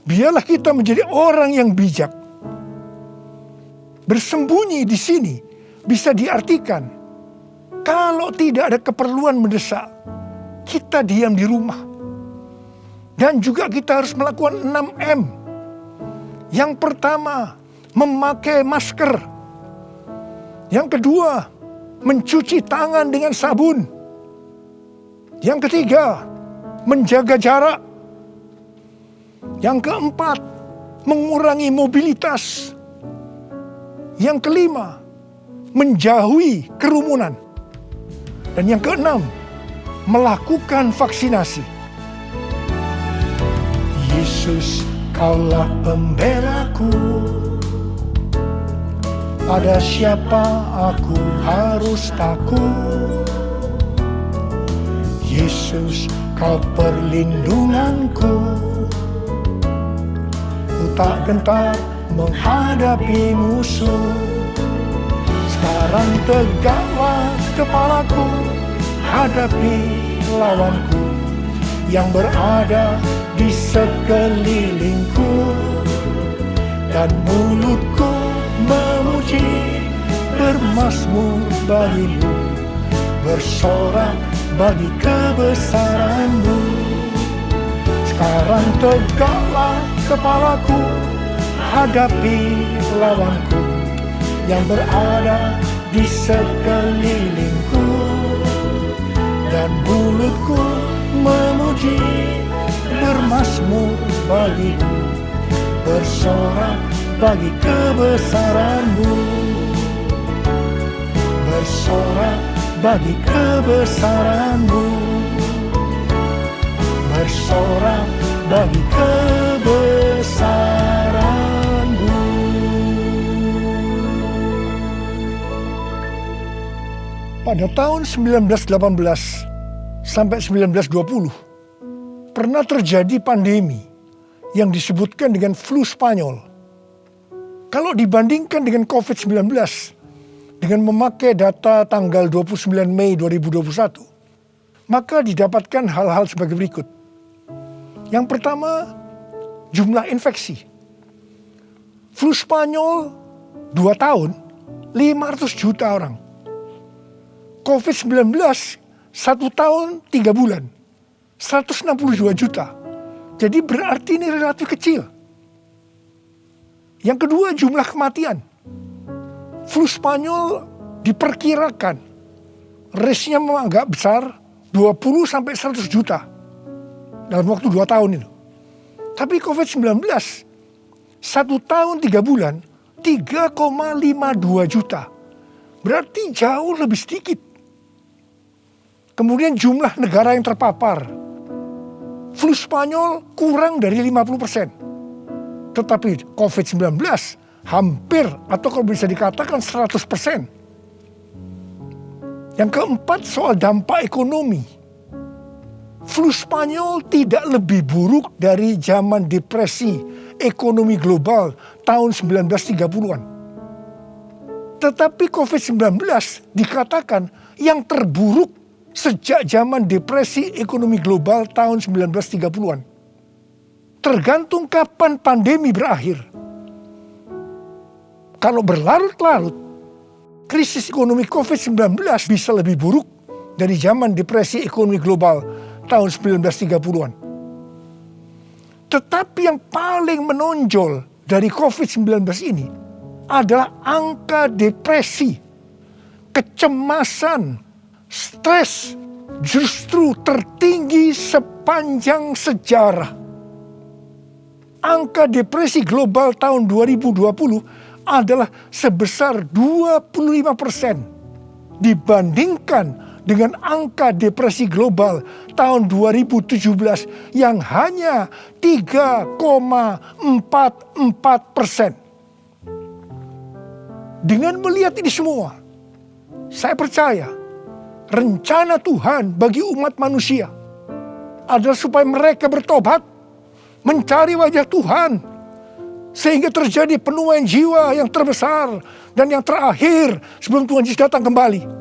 biarlah kita menjadi orang yang bijak. bersembunyi di sini bisa diartikan, kalau tidak ada keperluan mendesak, kita diam di rumah. Dan juga kita harus melakukan 6M. Yang pertama, memakai masker. Yang kedua, mencuci tangan dengan sabun. Yang ketiga, menjaga jarak. Yang keempat, mengurangi mobilitas. Yang kelima, menjauhi kerumunan. Dan yang keenam, melakukan vaksinasi. Yesus, Kaulah pembelaku. Pada siapa aku harus takut? Yesus, Kau perlindunganku. Ku tak gentar menghadapi musuh. Sekarang tegaklah kepalaku, hadapi lawanku yang berada di sekelilingku, dan mulutku memuji, bermazmur bagimu, bersorak bagi kebesaran-Mu. Sekarang tegaklah kepalaku, hadapi lawanku yang berada di sekelilingku, dan mulutku memuji, bermazmur bagimu, bersorak bagi kebesaran-Mu, bersorak bagi kebesaran-Mu, bersorak bagi kebesaran-Mu. Pada tahun 1918 sampai 1920, pernah terjadi pandemi yang disebutkan dengan flu Spanyol. Kalau dibandingkan dengan COVID-19, dengan memakai data tanggal 29 Mei 2021, maka didapatkan hal-hal sebagai berikut. Yang pertama, jumlah infeksi. Flu Spanyol 2 tahun, 500 juta orang. COVID-19 1 tahun 3 bulan, 162 juta. Jadi berarti ini relatif kecil. Yang kedua, jumlah kematian. Flu Spanyol diperkirakan risknya memang agak besar, 20 sampai 100 juta dalam waktu 2 tahun itu. Tapi COVID-19 1 tahun 3 bulan 3,52 juta. Berarti jauh lebih sedikit. Kemudian jumlah negara yang terpapar. Flu Spanyol kurang dari 50%. Tetapi COVID-19 hampir atau kalau bisa dikatakan 100%. Yang keempat, soal dampak ekonomi. Flu Spanyol tidak lebih buruk dari zaman depresi ekonomi global tahun 1930-an. Tetapi COVID-19 dikatakan yang terburuk sejak zaman depresi ekonomi global tahun 1930-an. Tergantung kapan pandemi berakhir. Kalau berlarut-larut, krisis ekonomi COVID-19 bisa lebih buruk dari zaman depresi ekonomi global tahun 1930-an. Tetapi yang paling menonjol dari COVID-19 ini adalah angka depresi, kecemasan, stres justru tertinggi sepanjang sejarah. Angka depresi global tahun 2020 adalah sebesar 25% dibandingkan dengan angka depresi global tahun 2017 yang hanya 3,44%. Dengan melihat ini semua, saya percaya rencana Tuhan bagi umat manusia adalah supaya mereka bertobat, mencari wajah Tuhan, sehingga terjadi penuaian jiwa yang terbesar dan yang terakhir sebelum Tuhan Yesus datang kembali.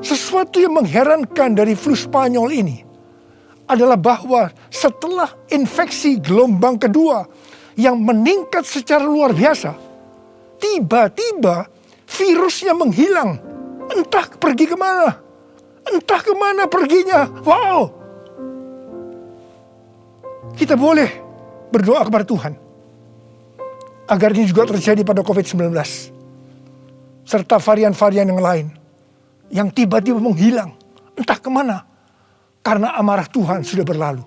Sesuatu yang mengherankan dari flu Spanyol ini adalah bahwa setelah infeksi gelombang kedua yang meningkat secara luar biasa, tiba-tiba virusnya menghilang. Entah pergi kemana. Entah kemana perginya. Wow. Kita boleh berdoa kepada Tuhan agar ini juga terjadi pada COVID-19. Serta varian-varian yang lain. Yang tiba-tiba menghilang. Entah kemana. Karena amarah Tuhan sudah berlalu.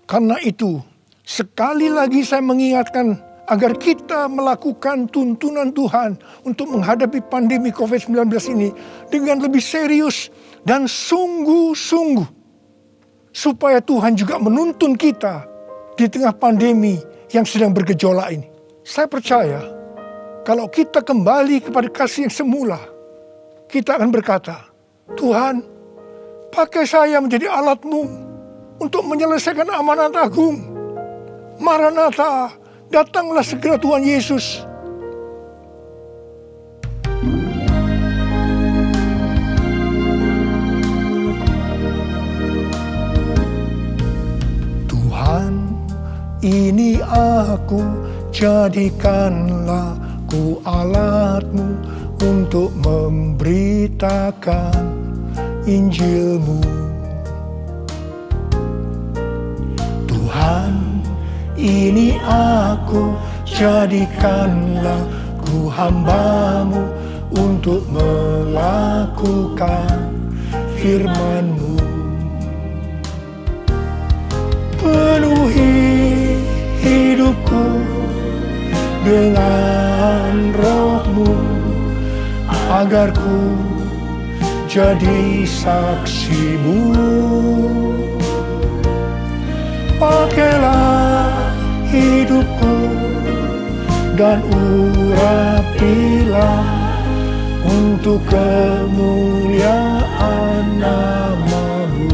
Karena itu, sekali lagi saya mengingatkan agar kita melakukan tuntunan Tuhan untuk menghadapi pandemi COVID-19 ini dengan lebih serius dan sungguh-sungguh. Supaya Tuhan juga menuntun kita di tengah pandemi yang sedang bergejolak ini. Saya percaya, kalau kita kembali kepada kasih yang semula, kita akan berkata, Tuhan, pakai saya menjadi alat-Mu untuk menyelesaikan amanat agung. Maranatha, datanglah segera Tuhan Yesus. Tuhan, ini aku, jadikanlah ku alat-Mu untuk memberitakan Injil-Mu. Tuhan, ini aku, jadikanlah ku hamba-Mu untuk melakukan firman-Mu. Penuhi hidupku dengan Roh-Mu, agar ku jadi saksi-Mu. Pakailah hidupku dan urapilah untuk kemuliaan nama-Mu.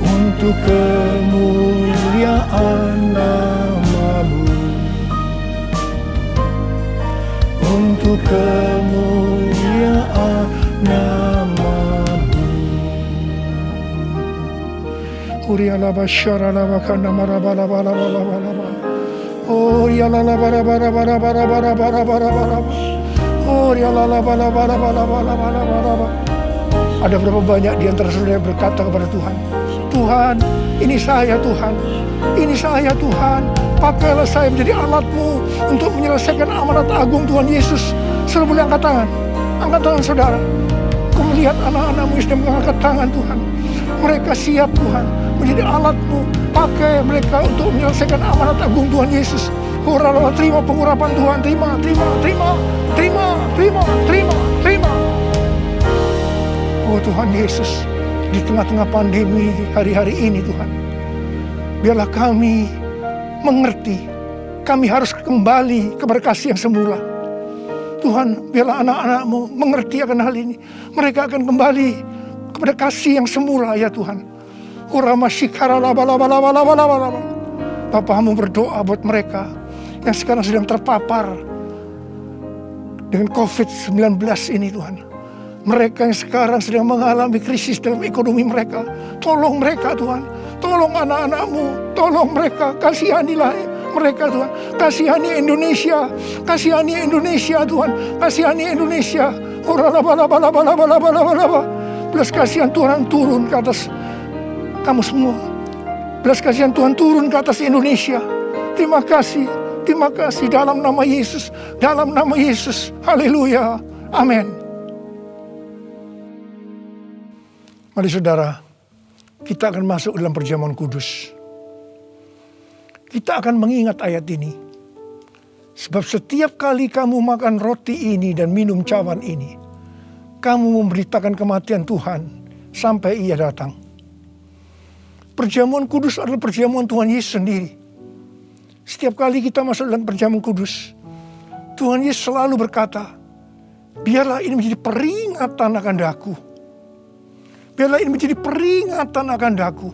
Untuk kemuliaan nama-Mu. Untuk kemuliaan nama-Mu. Urialaba syaralaba kana marabala. Oh ya la la bara. Oh ya la la bara. Ada berapa banyak di antara saudara yang berkata kepada Tuhan, Tuhan, ini saya Tuhan. Ini saya Tuhan. Pakailah saya menjadi alat-Mu untuk menyelesaikan amanat agung Tuhan Yesus. Saudara boleh angkat tangan. Angkat tangan saudara. Kau melihat anak-anak-Mu yang sedang mengangkat tangan Tuhan. Mereka siap Tuhan menjadi alat-Mu. Pakai mereka untuk menyelesaikan amanat agung Tuhan Yesus. Hurrah, terima pengurapan Tuhan. Terima. Oh Tuhan Yesus, di tengah-tengah pandemi hari-hari ini Tuhan, biarlah kami mengerti, kami harus kembali kepada kasih yang semula. Tuhan, biarlah anak-anak-Mu mengerti akan hal ini. Mereka akan kembali kepada kasih yang semula ya Tuhan. Bapa, Hamba berdoa buat mereka yang sekarang sedang terpapar dengan COVID-19 ini Tuhan. Mereka yang sekarang sedang mengalami krisis dalam ekonomi mereka. Tolong mereka Tuhan. Tolong anak-anak-Mu. Tolong mereka. Kasihanilah mereka Tuhan. Kasihani Indonesia. Kasihani Indonesia Tuhan. Kasihani Indonesia. Belas kasihan Tuhan turun ke atas kamu semua. Belas kasihan Tuhan turun ke atas Indonesia. Terima kasih. Terima kasih dalam nama Yesus. Dalam nama Yesus. Haleluya. Amin. Mari saudara, kita akan masuk dalam perjamuan kudus. Kita akan mengingat ayat ini. Sebab setiap kali kamu makan roti ini dan minum cawan ini, kamu memberitakan kematian Tuhan sampai Ia datang. Perjamuan kudus adalah perjamuan Tuhan Yesus sendiri. Setiap kali kita masuk dalam perjamuan kudus, Tuhan Yesus selalu berkata, biarlah ini menjadi peringatan akan daku. Biarlah ini menjadi peringatan akan daku.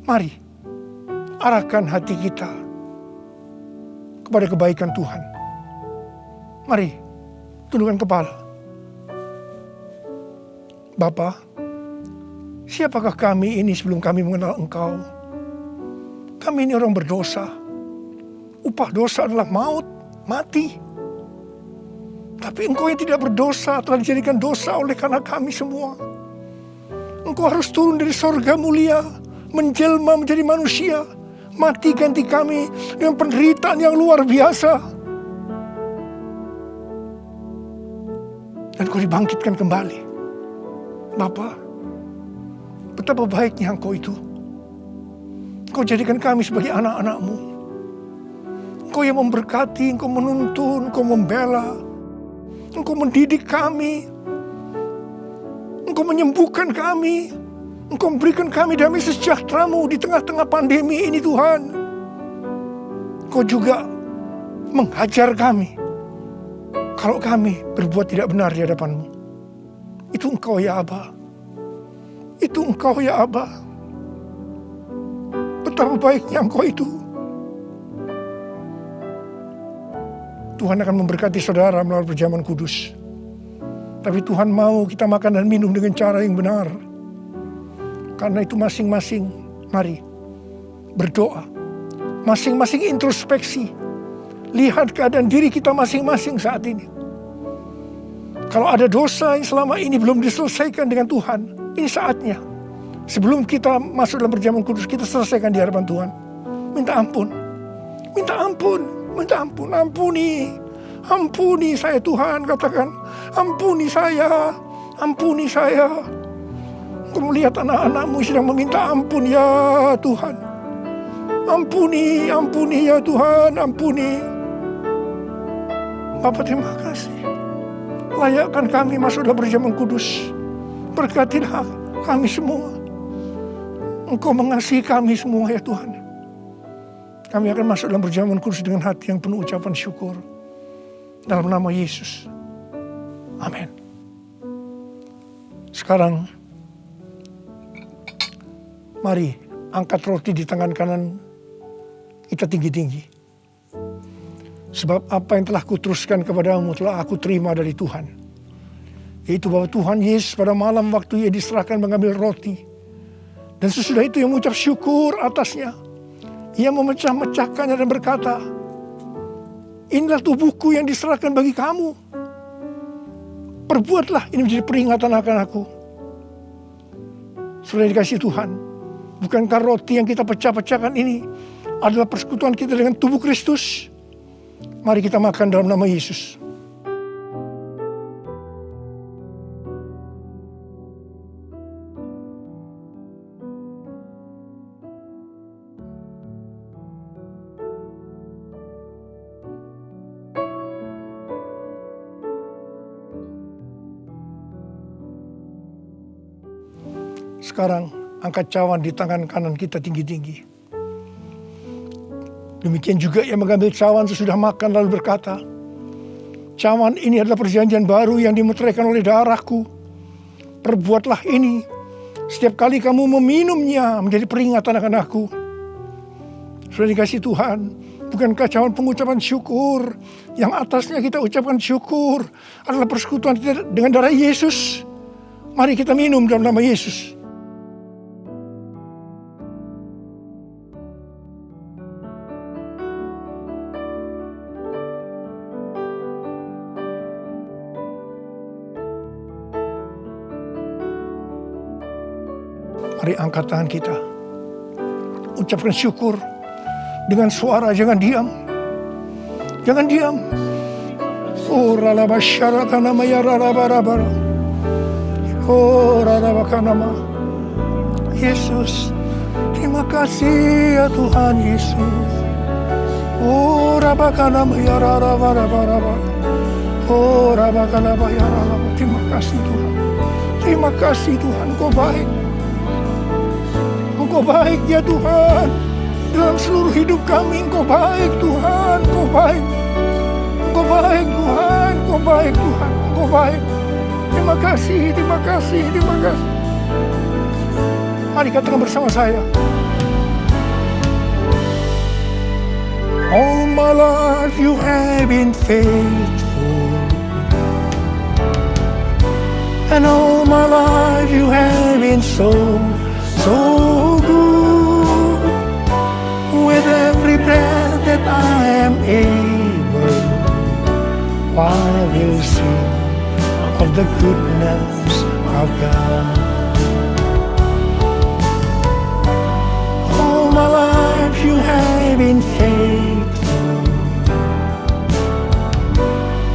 Mari, arahkan hati kita kepada kebaikan Tuhan. Mari, tundukkan kepala. Bapa, siapakah kami ini sebelum kami mengenal Engkau? Kami ini orang berdosa. upah dosa adalah maut, mati. Tapi Engkau yang tidak berdosa telah dijadikan dosa oleh karena kami semua. Engkau harus turun dari sorga mulia, menjelma menjadi manusia, mati ganti kami dengan penderitaan yang luar biasa. Dan Kau dibangkitkan kembali. Bapa, betapa baiknya Engkau itu. Engkau jadikan kami sebagai anak-anak-Mu. Engkau yang memberkati, Engkau menuntun, Engkau membela, Engkau mendidik kami, Engkau menyembuhkan kami, Engkau memberikan kami damai sejahtera-Mu di tengah-tengah pandemi ini Tuhan. Engkau juga menghajar kami kalau kami berbuat tidak benar di hadapan-Mu. Itu Engkau ya Aba. Itu Engkau ya Aba. Betapa baiknya Engkau itu. Tuhan akan memberkati saudara melalui perjamuan kudus. Tapi Tuhan mau kita makan dan minum dengan cara yang benar. Karena itu masing-masing, mari berdoa. Masing-masing introspeksi. Lihat keadaan diri kita masing-masing saat ini. Kalau ada dosa yang selama ini belum diselesaikan dengan Tuhan, ini saatnya. Sebelum kita masuk dalam perjamuan kudus, kita selesaikan di hadapan Tuhan. Minta ampun. Minta ampun. Minta ampun, ampuni saya Tuhan, katakan, ampuni saya. Engkau melihat anak-anak-Mu sedang meminta ampun ya Tuhan. Ampuni ya Tuhan, ampuni. Bapa terima kasih. Layakkan kami masuk dalam perjamuan kudus. Berkatilah kami semua. Engkau mengasihi kami semua ya Tuhan. Kami akan masuk dalam perjamuan kudus dengan hati yang penuh ucapan syukur. Dalam nama Yesus. Amin. Sekarang, mari angkat roti di tangan kanan kita tinggi-tinggi. Sebab apa yang telah kuteruskan kepadamu telah aku terima dari Tuhan. Yaitu bahwa Tuhan Yesus pada malam waktu Ia diserahkan mengambil roti. Dan sesudah itu Ia mengucap syukur atasnya. Ia memecah-mecahkannya dan berkata, inilah tubuhku yang diserahkan bagi kamu. Perbuatlah ini menjadi peringatan akan aku. Sudah dikasih Tuhan. Bukankah roti yang kita pecah-pecahkan ini adalah persekutuan kita dengan tubuh Kristus? Mari kita makan dalam nama Yesus. Sekarang angkat cawan di tangan kanan kita tinggi-tinggi. Demikian juga Ia mengambil cawan sesudah makan lalu berkata, cawan ini adalah perjanjian baru yang dimeteraikan oleh darahku. Perbuatlah ini setiap kali kamu meminumnya menjadi peringatan akan aku. Sudah dikasih Tuhan, bukankah cawan pengucapan syukur yang atasnya kita ucapkan syukur adalah persekutuan kita dengan darah Yesus? Mari kita minum dalam nama Yesus. Mari angkat tangan kita. Ucapkan syukur dengan suara, jangan diam. Jangan diam. Oh ralabasyaratana mayararabarabara. Oh ralabakanama. Yesus, terima kasih ya Tuhan Yesus. Oh rabakanama yararabarabara. Oh rabakanama yararaba. Terima kasih Tuhan. Terima kasih Tuhan, Kau baik. Engkau baik ya Tuhan. Dalam seluruh hidup kami Engkau baik Tuhan. Engkau baik. Engkau baik Tuhan. Engkau baik Tuhan. Engkau baik. Terima kasih, terima kasih, terima kasih. Mari katakan bersama saya. All my life you have been faithful. And all my life you have been so good. With every breath that I am able, I will sing of the goodness of God. All my life you have been faithful,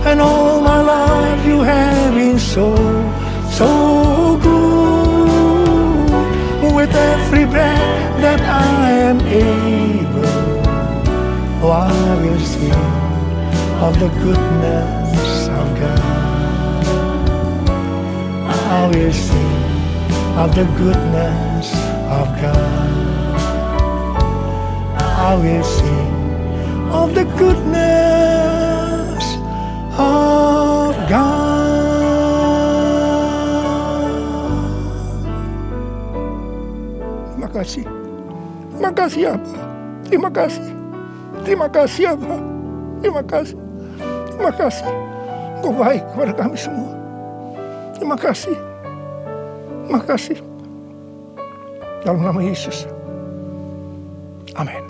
and all my life you have been so good. With every breath that I am able, I will sing of the goodness of God. I will sing of the goodness of God. I will sing of the goodness of God. Terima kasih. Terima kasih Abah. Terima kasih. Terima kasih Abah. Terima kasih. Terima kasih. Engkau baik kepada kami semua. Terima kasih. Terima kasih. Dalam nama Yesus. Amin.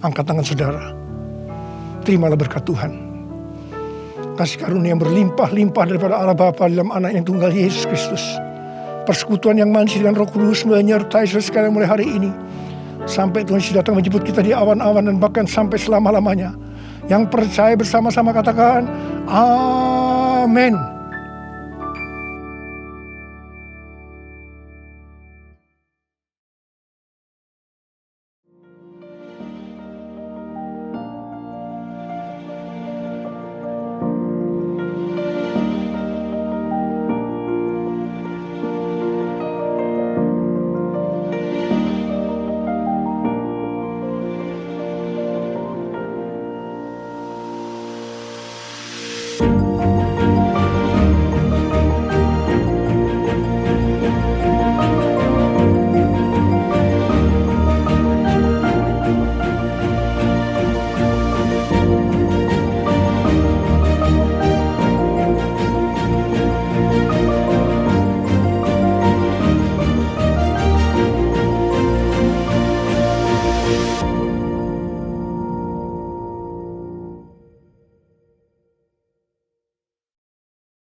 Angkat tangan saudara. Terimalah berkat Tuhan. Kasih karunia yang berlimpah-limpah daripada Allah Bapa dalam anak yang tunggal Yesus Kristus. Persekutuan yang manis dengan Roh Kudus menyertai saudara sekalian mulai hari ini. Sampai Tuhan Yesus datang menjemput kita di awan-awan dan bahkan sampai selama-lamanya. Yang percaya bersama-sama katakan, Amin.